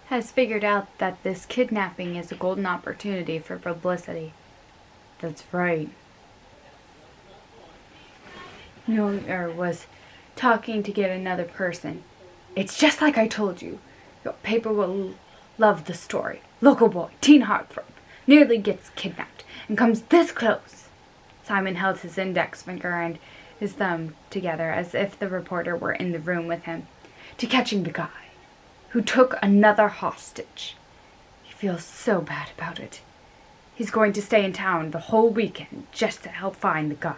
has figured out that this kidnapping is a golden opportunity for publicity. That's right. Mueller was talking to get another person. It's just like I told you. Your paper will love the story. Local boy, teen heartthrob, nearly gets kidnapped and comes this close. Simon held his index finger and his thumb together as if the reporter were in the room with him, to catching the guy who took another hostage. He feels so bad about it. He's going to stay in town the whole weekend just to help find the guy.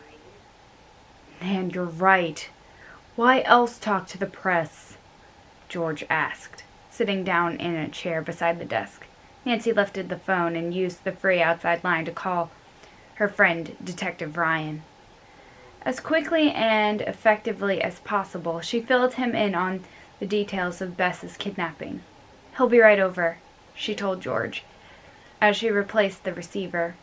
Man, you're right. Why else talk to the press? George asked, sitting down in a chair beside the desk. Nancy lifted the phone and used the free outside line to call her friend, Detective Ryan. As quickly and effectively as possible, she filled him in on the details of Bess's kidnapping. "He'll be right over," she told George, as she replaced the receiver.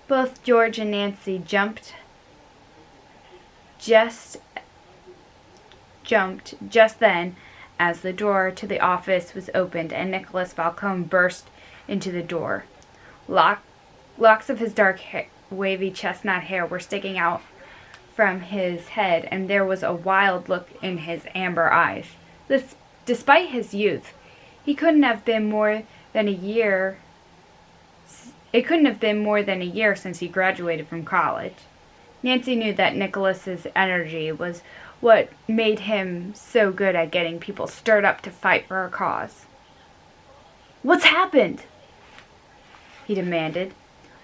Both George and Nancy jumped just then as the door to the office was opened and Nicholas Falcone burst into the door. Locks of his dark wavy chestnut hair were sticking out from his head, and there was a wild look in his amber eyes. Despite his youth, it couldn't have been more than a year since he graduated from college. Nancy knew that Nicholas's energy was what made him so good at getting people stirred up to fight for a cause. "What's happened?" he demanded.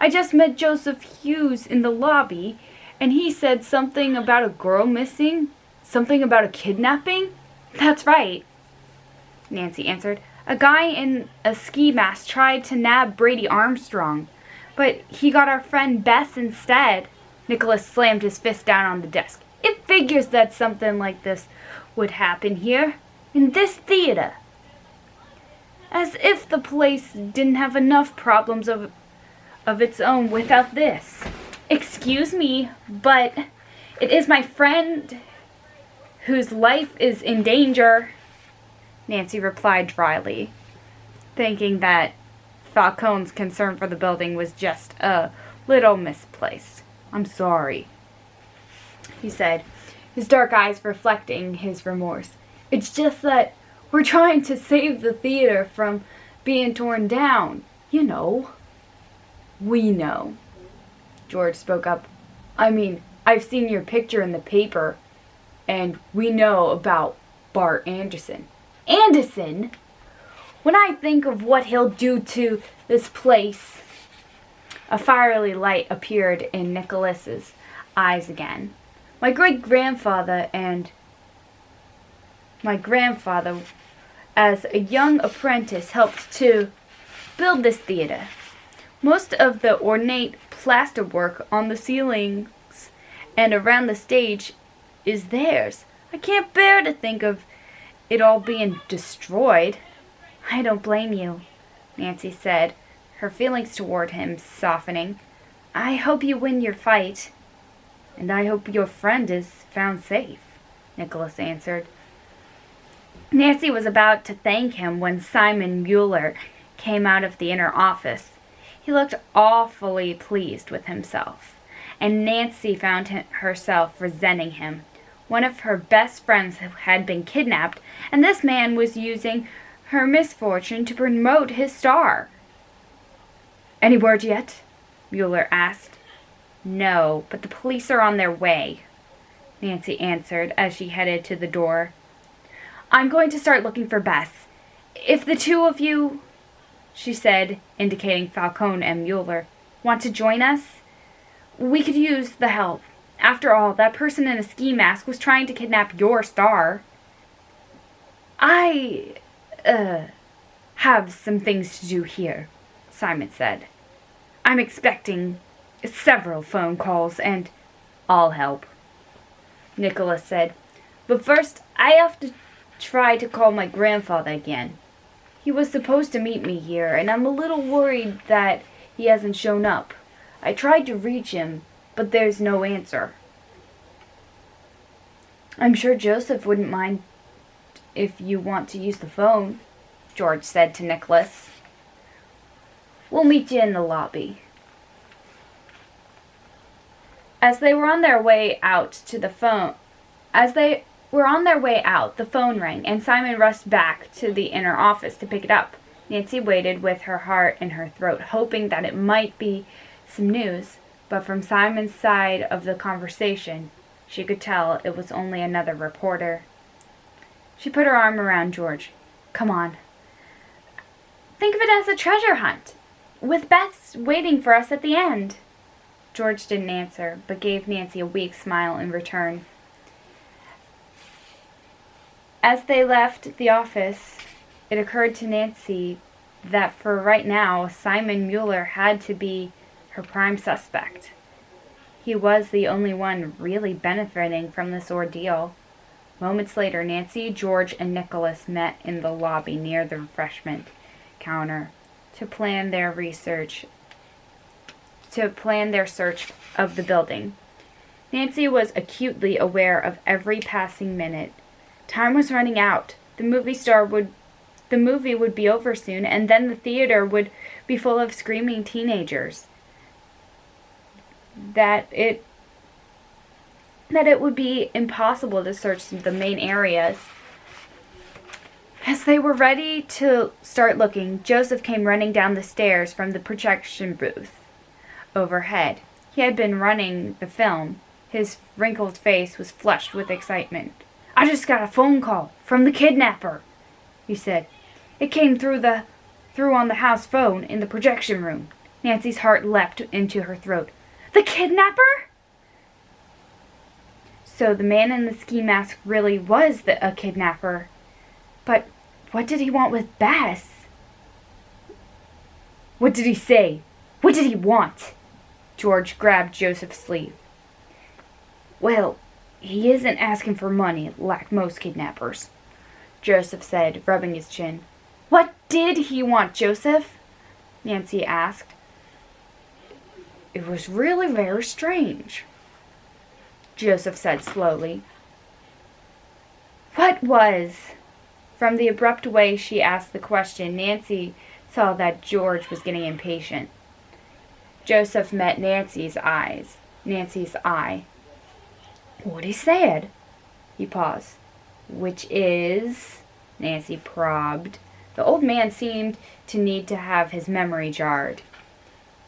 "I just met Joseph Hughes in the lobby, and he said something about a girl missing, something about a kidnapping." "That's right," Nancy answered. "A guy in a ski mask tried to nab Brady Armstrong, but he got our friend Bess instead." Nicholas slammed his fist down on the desk. "It figures that something like this would happen here, in this theater. As if the place didn't have enough problems of its own without this." "Excuse me, but it is my friend whose life is in danger," Nancy replied dryly, thinking that Falcone's concern for the building was just a little misplaced. "I'm sorry," he said, his dark eyes reflecting his remorse. "It's just that we're trying to save the theater from being torn down, you know." "We know," George spoke up. "I mean, I've seen your picture in the paper, and we know about Bart Anderson." "Anderson? When I think of what he'll do to this place..." A fiery light appeared in Nicholas's eyes again. My grandfather, as a young apprentice, helped to build this theater. Most of the ornate plasterwork on the ceilings and around the stage is theirs. I can't bear to think of it all being destroyed." "I don't blame you," Nancy said, her feelings toward him softening. "I hope you win your fight." "And I hope your friend is found safe," Nicholas answered. Nancy was about to thank him when Simon Mueller came out of the inner office. He looked awfully pleased with himself, and Nancy found herself resenting him. One of her best friends had been kidnapped, and this man was using her misfortune to promote his star. "Any word yet?" Mueller asked. "No, but the police are on their way," Nancy answered as she headed to the door. "I'm going to start looking for Bess. If the two of you," she said, indicating Falcone and Mueller, "want to join us, we could use the help. After all, that person in a ski mask was trying to kidnap your star." "I have some things to do here," Simon said. "I'm expecting several phone calls, and..." "I'll help," Nicholas said. "But first, I have to try to call my grandfather again. He was supposed to meet me here, and I'm a little worried that he hasn't shown up. I tried to reach him, but there's no answer." "I'm sure Joseph wouldn't mind if you want to use the phone," George said to Nicholas. "We'll meet you in the lobby." As they were on their way out, the phone rang, and Simon rushed back to the inner office to pick it up. Nancy waited with her heart in her throat, hoping that it might be some news, but from Simon's side of the conversation, she could tell it was only another reporter. She put her arm around George. "Come on. Think of it as a treasure hunt, with Beth waiting for us at the end." George didn't answer, but gave Nancy a weak smile in return. As they left the office, it occurred to Nancy that for right now, Simon Mueller had to be her prime suspect. He was the only one really benefiting from this ordeal. Moments later, Nancy, George, and Nicholas met in the lobby near the refreshment counter to plan their search of the building. Nancy was acutely aware of every passing minute. Time was running out. The movie would be over soon, and then the theater would be full of screaming teenagers. That it would be impossible to search the main areas. As they were ready to start looking, Joseph came running down the stairs from the projection booth overhead. He had been running the film. His wrinkled face was flushed with excitement. "I just got a phone call from the kidnapper," he said. "It came through on the house phone in the projection room." Nancy's heart leapt into her throat. "The kidnapper?" So the man in the ski mask really was a kidnapper. But what did he want with Bess? "What did he say? What did he want?" George grabbed Joseph's sleeve. "Well, he isn't asking for money like most kidnappers," Joseph said, rubbing his chin. "What did he want, Joseph?" Nancy asked. "It was really very strange," Joseph said slowly. "What was?" From the abrupt way she asked the question, Nancy saw that George was getting impatient. Joseph met Nancy's eye. "What he said." He paused. "Which is?" Nancy probed. The old man seemed to need to have his memory jarred.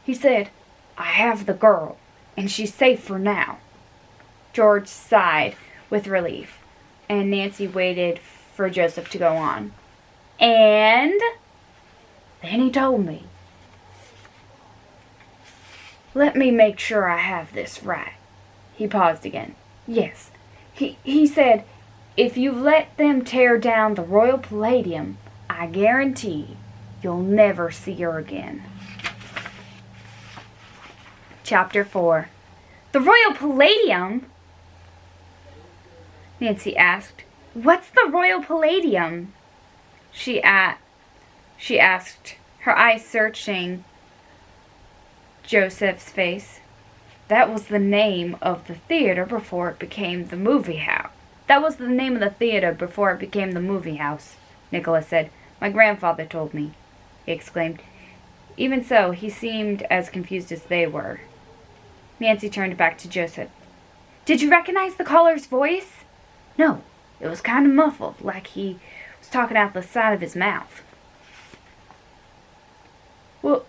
"He said, 'I have the girl, and she's safe for now.'" George sighed with relief, and Nancy waited for Joseph to go on. "And?" "Then he told me. Let me make sure I have this right." He paused again. "Yes, he said, if you let them tear down the Royal Palladium, I guarantee you'll never see her again." Chapter 4. "The Royal Palladium?" Nancy asked. "What's the Royal Palladium?" She asked, her eyes searching Joseph's face. "That was the name of the theater before it became the movie house." Nicholas said. "My grandfather told me," he exclaimed. Even so, he seemed as confused as they were. Nancy turned back to Joseph. "Did you recognize the caller's voice?" "No, it was kind of muffled, like he was talking out the side of his mouth."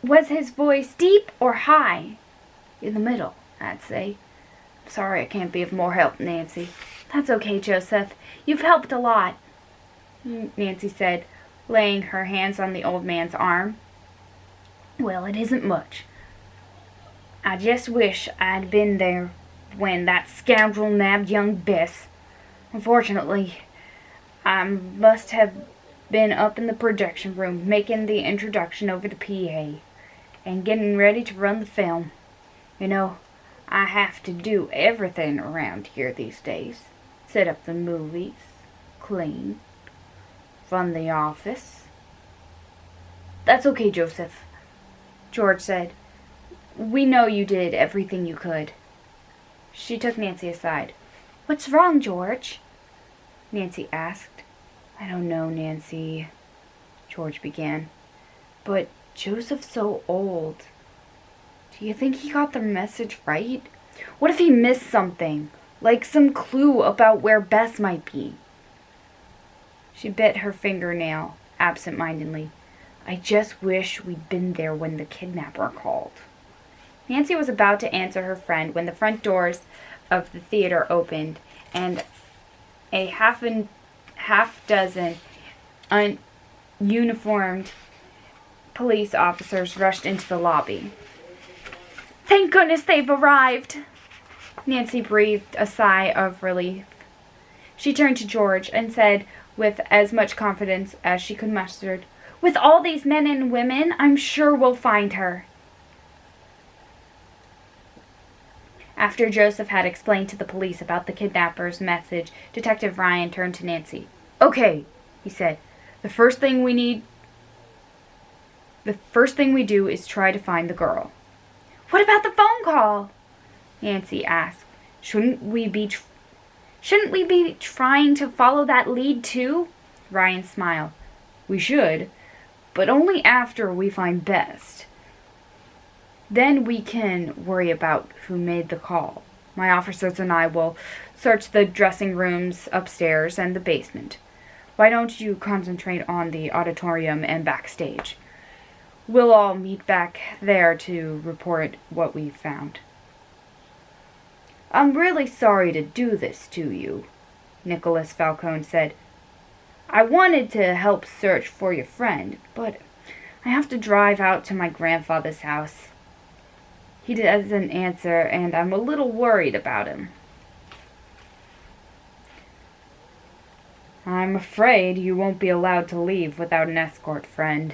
Was his voice deep or high?" "In the middle, I'd say." "I'm sorry I can't be of more help, Nancy." "That's okay, Joseph. You've helped a lot," Nancy said, laying her hands on the old man's arm. "Well, it isn't much. I just wish I'd been there when that scoundrel nabbed young Bess. Unfortunately, I must have been up in the projection room making the introduction over the PA and getting ready to run the film. You know, I have to do everything around here these days. Set up the movies, clean, run the office." "That's okay, Joseph," George said. "We know you did everything you could." She took Nancy aside. "What's wrong, George?" Nancy asked. I don't know, Nancy, George began. But Joseph's so old. Do you think he got the message right? What if he missed something? Like some clue about where Bess might be? She bit her fingernail absent-mindedly. I just wish we'd been there when the kidnapper called. Nancy was about to answer her friend when the front doors of the theater opened and a half dozen uniformed police officers rushed into the lobby. Thank goodness they've arrived! Nancy breathed a sigh of relief. She turned to George and said with as much confidence as she could muster, with all these men and women, I'm sure we'll find her. After Joseph had explained to the police about the kidnapper's message, Detective Ryan turned to Nancy. Okay, he said. The first thing we do is try to find the girl. What about the phone call? Nancy asked. Shouldn't we be trying to follow that lead too? Ryan smiled. We should, but only after we find Bess. Then we can worry about who made the call. My officers and I will search the dressing rooms upstairs and the basement. Why don't you concentrate on the auditorium and backstage? We'll all meet back there to report what we've found. I'm really sorry to do this to you, Nicholas Falcone said. I wanted to help search for your friend, but I have to drive out to my grandfather's house. He doesn't answer, and I'm a little worried about him. I'm afraid you won't be allowed to leave without an escort, friend,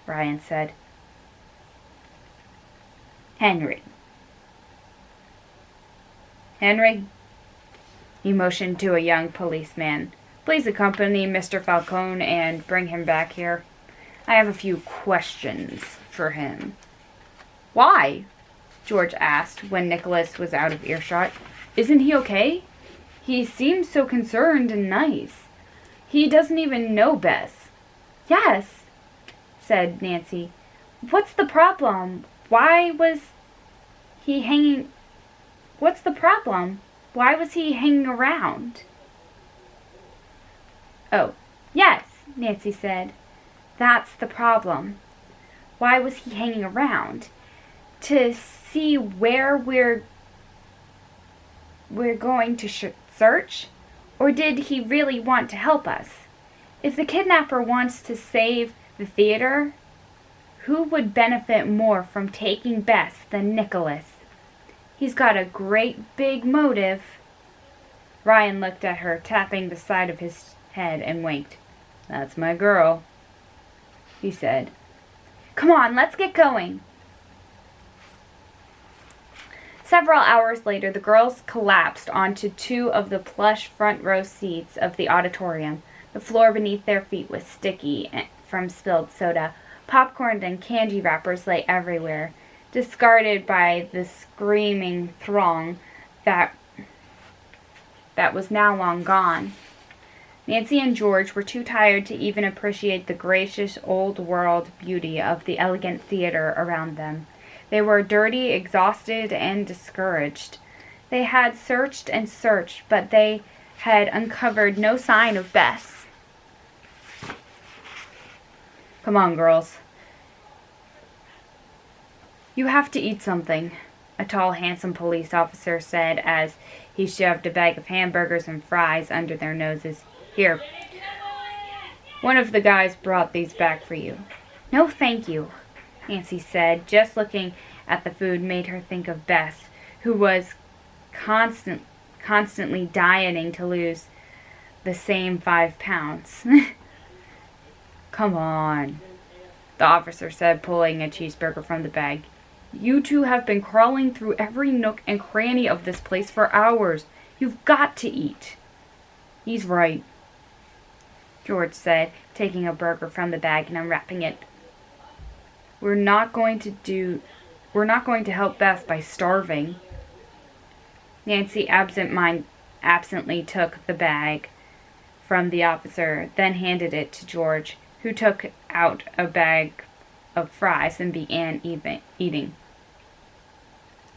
Ryan said. Henry, he motioned to a young policeman. Please accompany Mr. Falcone and bring him back here. I have a few questions for him. Why? George asked when Nicholas was out of earshot. Isn't he okay? He seems so concerned and nice. He doesn't even know Bess. Yes, said Nancy. What's the problem? Why was he hanging around? Oh, yes, Nancy said. That's the problem. Why was he hanging around? To see where we're going to search? Or did he really want to help us? If the kidnapper wants to save the theater, who would benefit more from taking Bess than Nicholas? He's got a great big motive. Ryan looked at her, tapping the side of his head, and winked. That's my girl, he said. Come on, let's get going. Several hours later, the girls collapsed onto two of the plush front row seats of the auditorium. The floor beneath their feet was sticky from spilled soda. Popcorn and candy wrappers lay everywhere, discarded by the screaming throng that was now long gone. Nancy and George were too tired to even appreciate the gracious old-world beauty of the elegant theater around them. They were dirty, exhausted, and discouraged. They had searched and searched, but they had uncovered no sign of Bess. Come on, girls. You have to eat something, a tall, handsome police officer said as he shoved a bag of hamburgers and fries under their noses. Here, one of the guys brought these back for you. No, thank you, Nancy said. Just looking at the food made her think of Bess, who was constantly dieting to lose the same 5 pounds. Come on, the officer said, pulling a cheeseburger from the bag. You two have been crawling through every nook and cranny of this place for hours. You've got to eat. He's right, George said, taking a burger from the bag and unwrapping it. We're not going to help Bess by starving. Nancy absently took the bag from the officer, then handed it to George, who took out a bag of fries and began eating.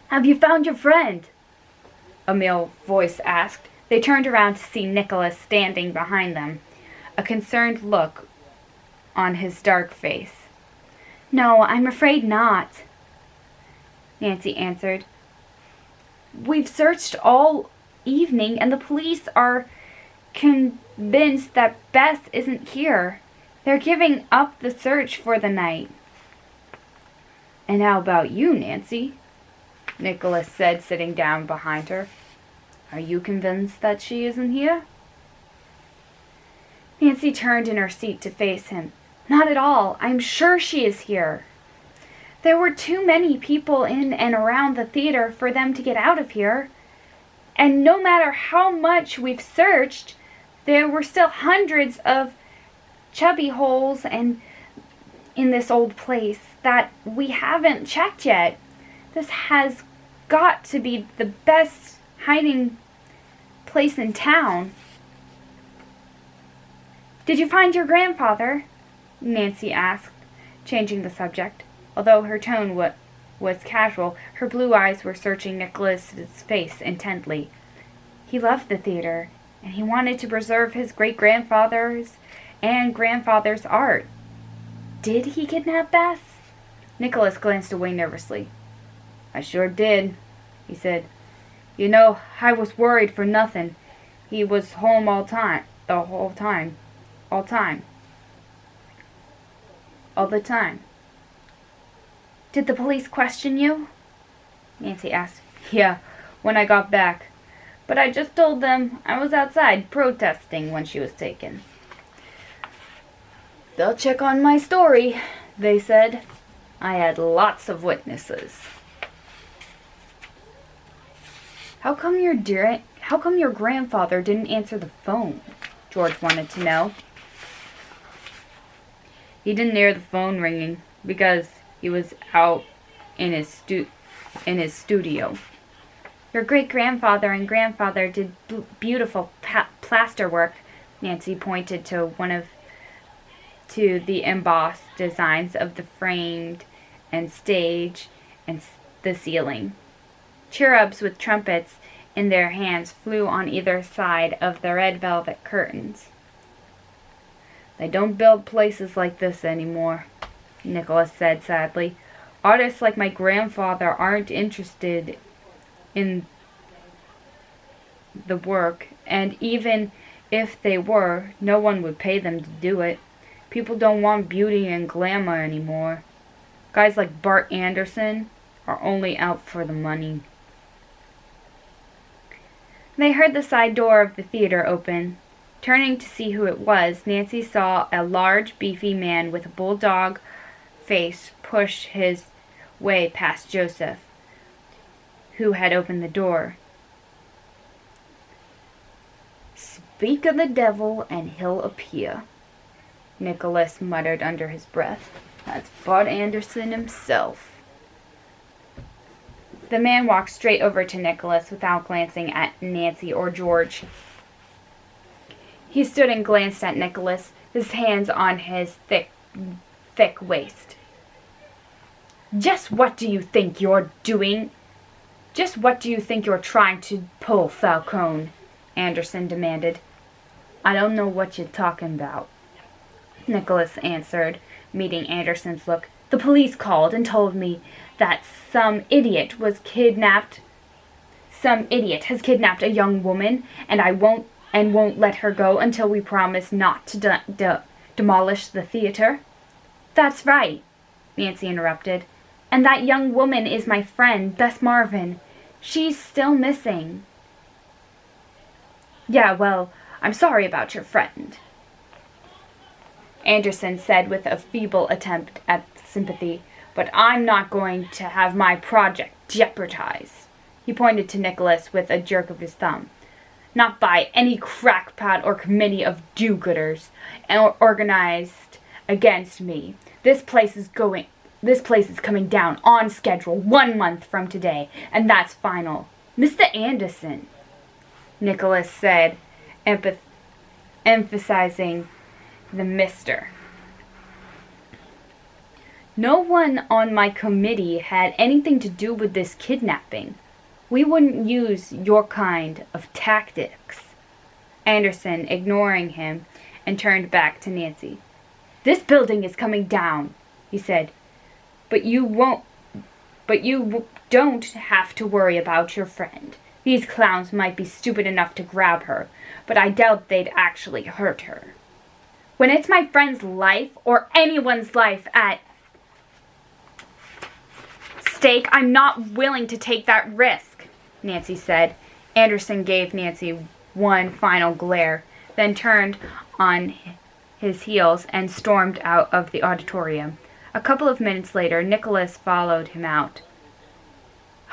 "Have you found your friend?" a male voice asked. They turned around to see Nicholas standing behind them, a concerned look on his dark face. "No, I'm afraid not," Nancy answered. "We've searched all evening, and the police are convinced that Bess isn't here. They're giving up the search for the night." "And how about you, Nancy?" Nicholas said, sitting down behind her. "Are you convinced that she isn't here?" Nancy turned in her seat to face him. "Not at all. I'm sure she is here. There were too many people in and around the theater for them to get out of here. And no matter how much we've searched, there were still hundreds of chubby holes in this old place that we haven't checked yet. This has got to be the best hiding place in town." "Did you find your grandfather?" Nancy asked, changing the subject. Although her tone was casual, her blue eyes were searching Nicholas's face intently. He loved the theater, and he wanted to preserve his great-grandfather's and grandfather's art. "Did he kidnap Bess?" Nicholas glanced away nervously. "I sure did," he said. "You know, I was worried for nothing. He was home the whole time. All the time. "Did the police question you?" Nancy asked. "Yeah, when I got back. But I just told them I was outside protesting when she was taken." "They'll check on my story," they said. "I had lots of witnesses." How come your grandfather didn't answer the phone?" George wanted to know. "He didn't hear the phone ringing because he was out in his studio." "Your great-grandfather and grandfather did beautiful plaster work." Nancy pointed to the embossed designs of the framed and stage and the ceiling. Cherubs with trumpets in their hands flew on either side of the red velvet curtains. "They don't build places like this anymore," Nicholas said sadly. "Artists like my grandfather aren't interested in the work, and even if they were, no one would pay them to do it. People don't want beauty and glamour anymore. Guys like Bart Anderson are only out for the money." They heard the side door of the theater open. Turning to see who it was, Nancy saw a large, beefy man with a bulldog face push his way past Joseph, who had opened the door. "Speak of the devil, and he'll appear," Nicholas muttered under his breath. "That's Bart Anderson himself." The man walked straight over to Nicholas without glancing at Nancy or George. He stood and glanced at Nicholas, his hands on his thick waist. Just what do you think you're doing? Just what do you think you're trying to pull, Falcone?" Anderson demanded. "I don't know what you're talking about," Nicholas answered, meeting Anderson's look. "The police called and told me that some idiot has kidnapped a young woman, and won't let her go until we promise not to demolish the theater." "That's right," Nancy interrupted. "And that young woman is my friend, Bess Marvin. She's still missing." "Yeah, well, I'm sorry about your friend," Anderson said with a feeble attempt at sympathy. "But I'm not going to have my project jeopardized." He pointed to Nicholas with a jerk of his thumb. "Not by any crackpot or committee of do-gooders organized against me. This place is coming down on schedule 1 month from today, and that's final." "Mr. Anderson," Nicholas said emphasizing the Mr. No one on my committee had anything to do with this kidnapping. We wouldn't use your kind of tactics. Anderson, ignoring him, and turned back to Nancy. This building is coming down, he said. But you don't have to worry about your friend. These clowns might be stupid enough to grab her, but I doubt they'd actually hurt her. When it's my friend's life, or anyone's life at stake, I'm not willing to take that risk, Nancy said. Anderson gave Nancy one final glare, then turned on his heels and stormed out of the auditorium. A couple of minutes later, Nicholas followed him out.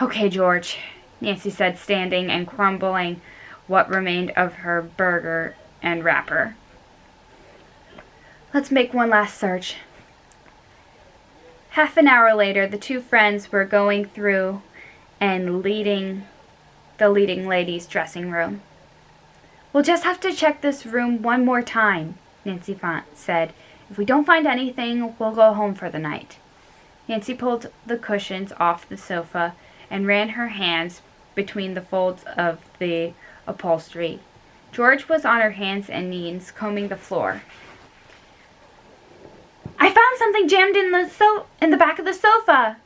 Okay, George, Nancy said, standing and crumbling what remained of her burger and wrapper. Let's make one last search. Half an hour later, the two friends were going through and leading the leading lady's dressing room. We'll just have to check this room one more time, Nancy said. If we don't find anything, we'll go home for the night. Nancy pulled the cushions off the sofa and ran her hands between the folds of the upholstery. George was on her hands and knees, combing the floor. I found something jammed in the back of the sofa,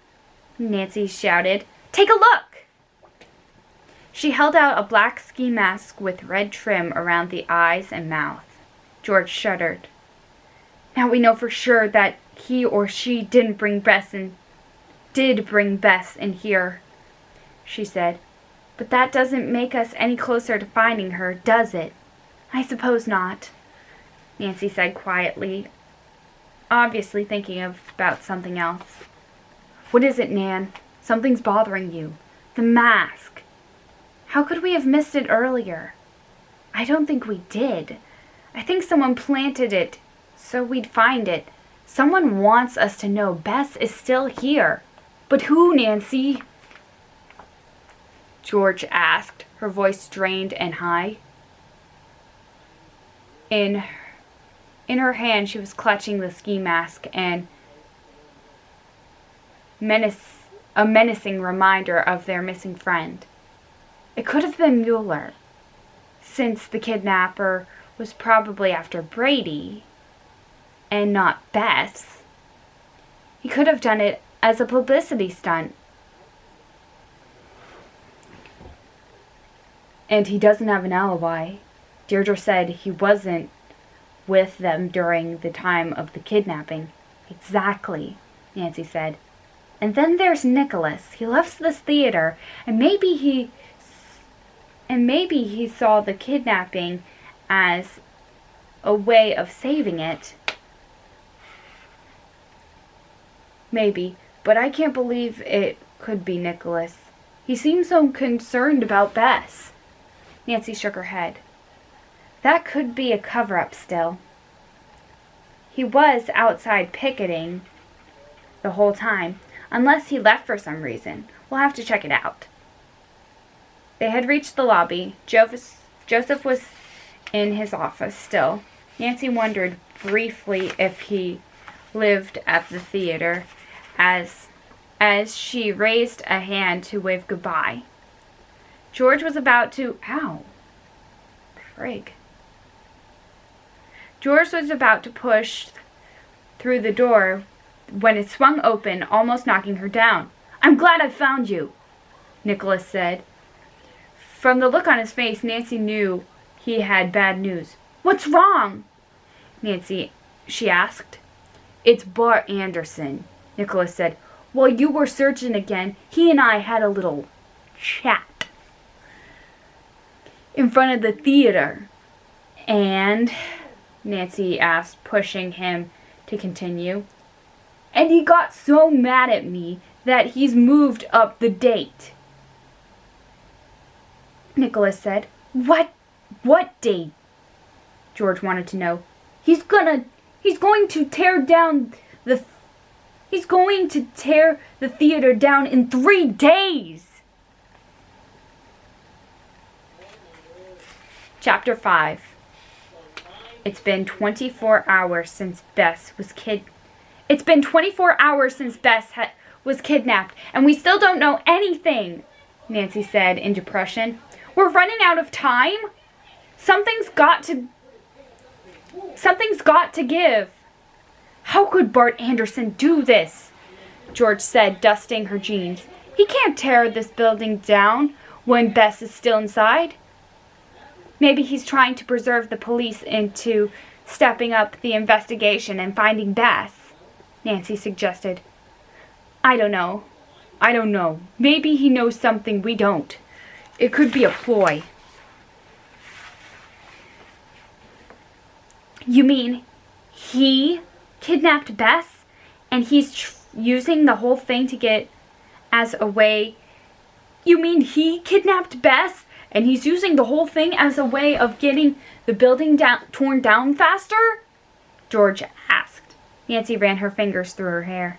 Nancy shouted. Take a look! She held out a black ski mask with red trim around the eyes and mouth. George shuddered. Now we know for sure that he or she did bring Bess in here, she said. But that doesn't make us any closer to finding her, does it? I suppose not, Nancy said quietly, obviously thinking about something else. What is it, Nan? Something's bothering you. The mask. How could we have missed it earlier? I don't think we did. I think someone planted it so we'd find it. Someone wants us to know Bess is still here. But who, Nancy? George asked, her voice strained and high. In her hand, she was clutching the ski mask and a menacing reminder of their missing friend. It could have been Mueller, since the kidnapper was probably after Brady and not Bess. He could have done it as a publicity stunt. And he doesn't have an alibi. Deirdre said he wasn't with them during the time of the kidnapping. Exactly, Nancy said. And then there's Nicholas. He loves this theater, and maybe he saw the kidnapping as a way of saving it. Maybe, but I can't believe it could be Nicholas. He seems so concerned about Bess. Nancy shook her head. That could be a cover-up still. He was outside picketing the whole time, unless he left for some reason. We'll have to check it out. They had reached the lobby. Joseph was in his office still. Nancy wondered briefly if he lived at the theater as she raised a hand to wave goodbye. George was about to... Ow. Frig. George was about to push through the door when it swung open, almost knocking her down. I'm glad I found you, Nicholas said. From the look on his face, Nancy knew he had bad news. What's wrong? Nancy, she asked. It's Bart Anderson, Nicholas said. While you were searching again, he and I had a little chat in front of the theater. And, Nancy asked, pushing him to continue. And he got so mad at me that he's moved up the date. Nicholas said. What date? George wanted to know. He's going to tear the theater down in 3 days. Chapter 5. It's been 24 hours since Bess was It's been 24 hours since Bess was kidnapped, and we still don't know anything, Nancy said in depression. We're running out of time. Something's got to give. How could Bart Anderson do this? George said, dusting her jeans. He can't tear this building down when Bess is still inside. Maybe he's trying to preserve the police into stepping up the investigation and finding Bess, Nancy suggested. I don't know. Maybe he knows something we don't. It could be a ploy. You mean he kidnapped Bess and he's using the whole thing to get as a way... You mean he kidnapped Bess and he's using the whole thing as a way of getting the building torn down faster? George asked. Nancy ran her fingers through her hair.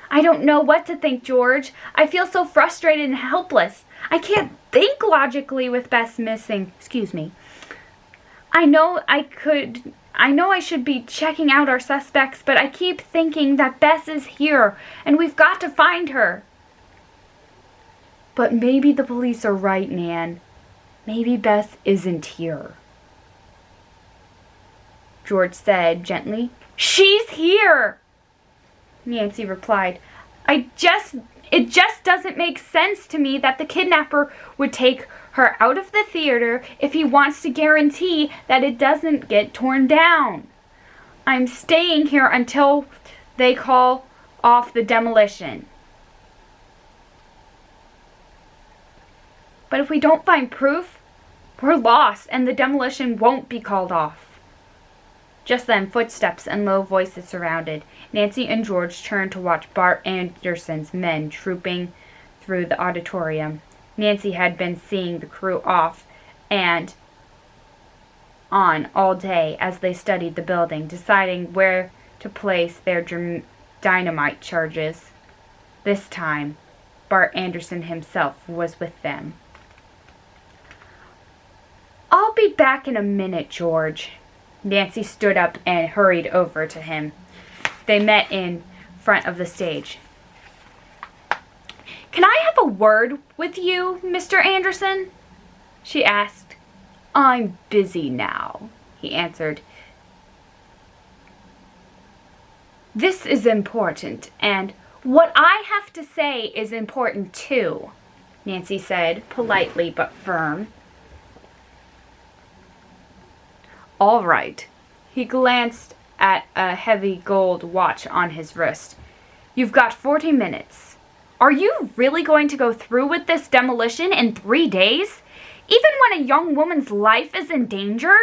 I don't know what to think, George. I feel so frustrated and helpless. I can't think logically with Bess missing. Excuse me. I know I should be checking out our suspects, but I keep thinking that Bess is here, and we've got to find her. But maybe the police are right, Nan. Maybe Bess isn't here. George said gently. She's here! Nancy replied. It just doesn't make sense to me that the kidnapper would take her out of the theater if he wants to guarantee that it doesn't get torn down. I'm staying here until they call off the demolition. But if we don't find proof, we're lost and the demolition won't be called off. Just then, footsteps and low voices surrounded. Nancy and George turned to watch Bart Anderson's men trooping through the auditorium. Nancy had been seeing the crew off and on all day as they studied the building, deciding where to place their dynamite charges. This time, Bart Anderson himself was with them. I'll be back in a minute, George. Nancy stood up and hurried over to him. They met in front of the stage. Can I have a word with you, Mr. Anderson? She asked. I'm busy now, he answered. This is important, and what I have to say is important too, Nancy said, politely but firm. All right. He glanced at a heavy gold watch on his wrist. You've got 40 minutes. Are you really going to go through with this demolition in 3 days? Even when a young woman's life is in danger?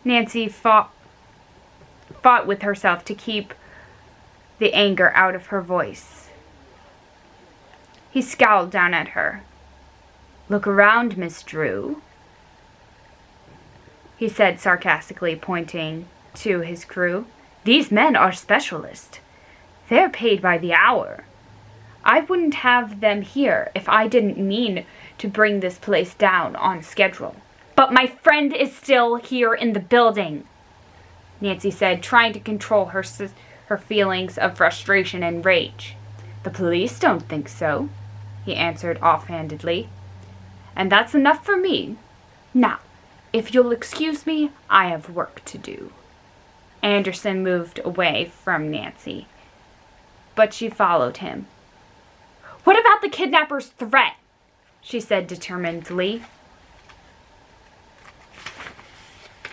Nancy fought with herself to keep the anger out of her voice. He scowled down at her. Look around, Miss Drew, he said sarcastically, pointing to his crew. These men are specialists. They're paid by the hour. I wouldn't have them here if I didn't mean to bring this place down on schedule. But my friend is still here in the building, Nancy said, trying to control her feelings of frustration and rage. The police don't think so, he answered offhandedly. And that's enough for me. Now, if you'll excuse me, I have work to do. Anderson moved away from Nancy, but she followed him. What about the kidnapper's threat? She said determinedly.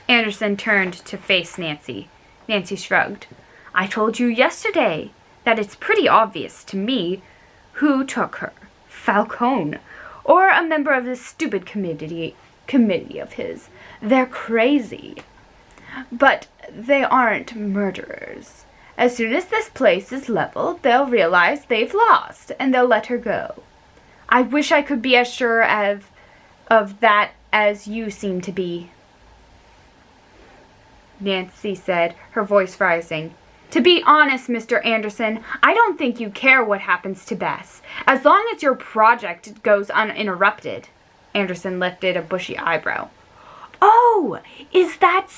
Anderson turned to face Nancy. Nancy shrugged. I told you yesterday that it's pretty obvious to me who took her. Falcone, or a member of this stupid committee of his. They're crazy. But they aren't murderers. As soon as this place is leveled, they'll realize they've lost, and they'll let her go. I wish I could be as sure of that as you seem to be, Nancy said, her voice rising. To be honest, Mr. Anderson, I don't think you care what happens to Bess, as long as your project goes uninterrupted. Anderson lifted a bushy eyebrow. Oh, is that